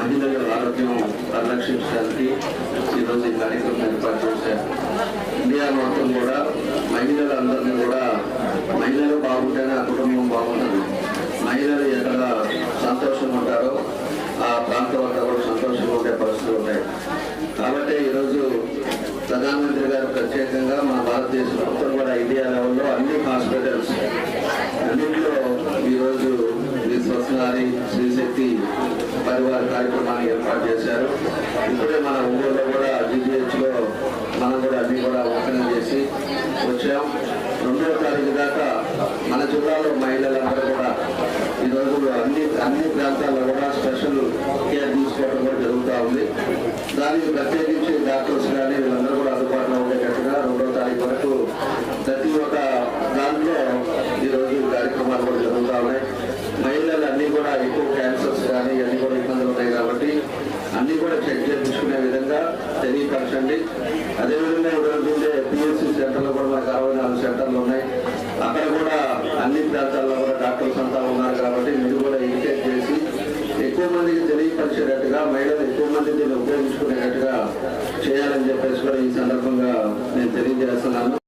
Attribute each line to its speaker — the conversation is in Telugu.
Speaker 1: మహిళల ఆరోగ్యం పరిరక్షించడానికి ఈరోజు ఈ కార్యక్రమం ఏర్పాటు చేశారు. ఇండియా మొత్తం కూడా మహిళలందరినీ కూడా మహిళలు బాగుంటేనే ఆ కుటుంబం బాగుంటుంది. మహిళలు ఎక్కడ సంతోషంగా ఉంటారో ఆ ప్రాంతం అంతా కూడా సంతోషంగా ఉండే పరిస్థితులు ఉంటాయి. కాబట్టి ఈరోజు ప్రధానమంత్రి గారు ప్రత్యేకంగా మన భారతదేశం మొత్తం కూడా ఇండియా లెవెల్లో అన్ని హాస్పిటల్స్ అన్నింటిలో ఈరోజు స్వస్నారి శ్రీశక్తి పరివార కార్యక్రమాన్ని ఏర్పాటు చేశారు. ఇప్పుడే మన ఊళ్ళో కూడా GGHలో మనం కూడా అన్ని కూడా ఓపెన్ చేసి వచ్చాం. 2వ తారీఖు దాకా మన జిల్లాలో మహిళలందరూ కూడా ఈరోజు అన్ని ప్రాంతాల్లో కూడా స్పెషల్ కేర్ తీసుకోవడం కూడా జరుగుతూ ఉంది. దానికి ప్రత్యేకించి డాక్టర్స్ కానీ వీళ్ళందరూ కూడా అందుబాటులో ఉండేటట్టుగా 2వ తారీఖు వరకు ప్రతి ఒక్క దాంట్లో ఈరోజు కార్యక్రమాలు కూడా జరుగుతూ ఉన్నాయి. మహిళలు అన్నీ కూడా ఎక్కువ క్యాన్సర్స్ కానీ అన్నీ కూడా ఇబ్బందులు ఉన్నాయి కాబట్టి అన్నీ కూడా చెక్ చేయించుకునే విధంగా తెలియపరచండి. అదేవిధంగా ఈరోజు PHC సెంటర్లో కూడా మనకు 64 సెంటర్లు ఉన్నాయి. అక్కడ కూడా అన్ని ప్రాంతాల్లో కూడా డాక్టర్స్ అంతా ఉన్నారు కాబట్టి మీరు కూడా ఇంటేక్ చేసి ఎక్కువ మందికి తెలియపరిచేటట్టుగా మహిళలు ఎక్కువ మంది దీన్ని ఉపయోగించుకునేటట్టుగా చేయాలని చెప్పేసి కూడా ఈ సందర్భంగా నేను తెలియజేస్తున్నాను.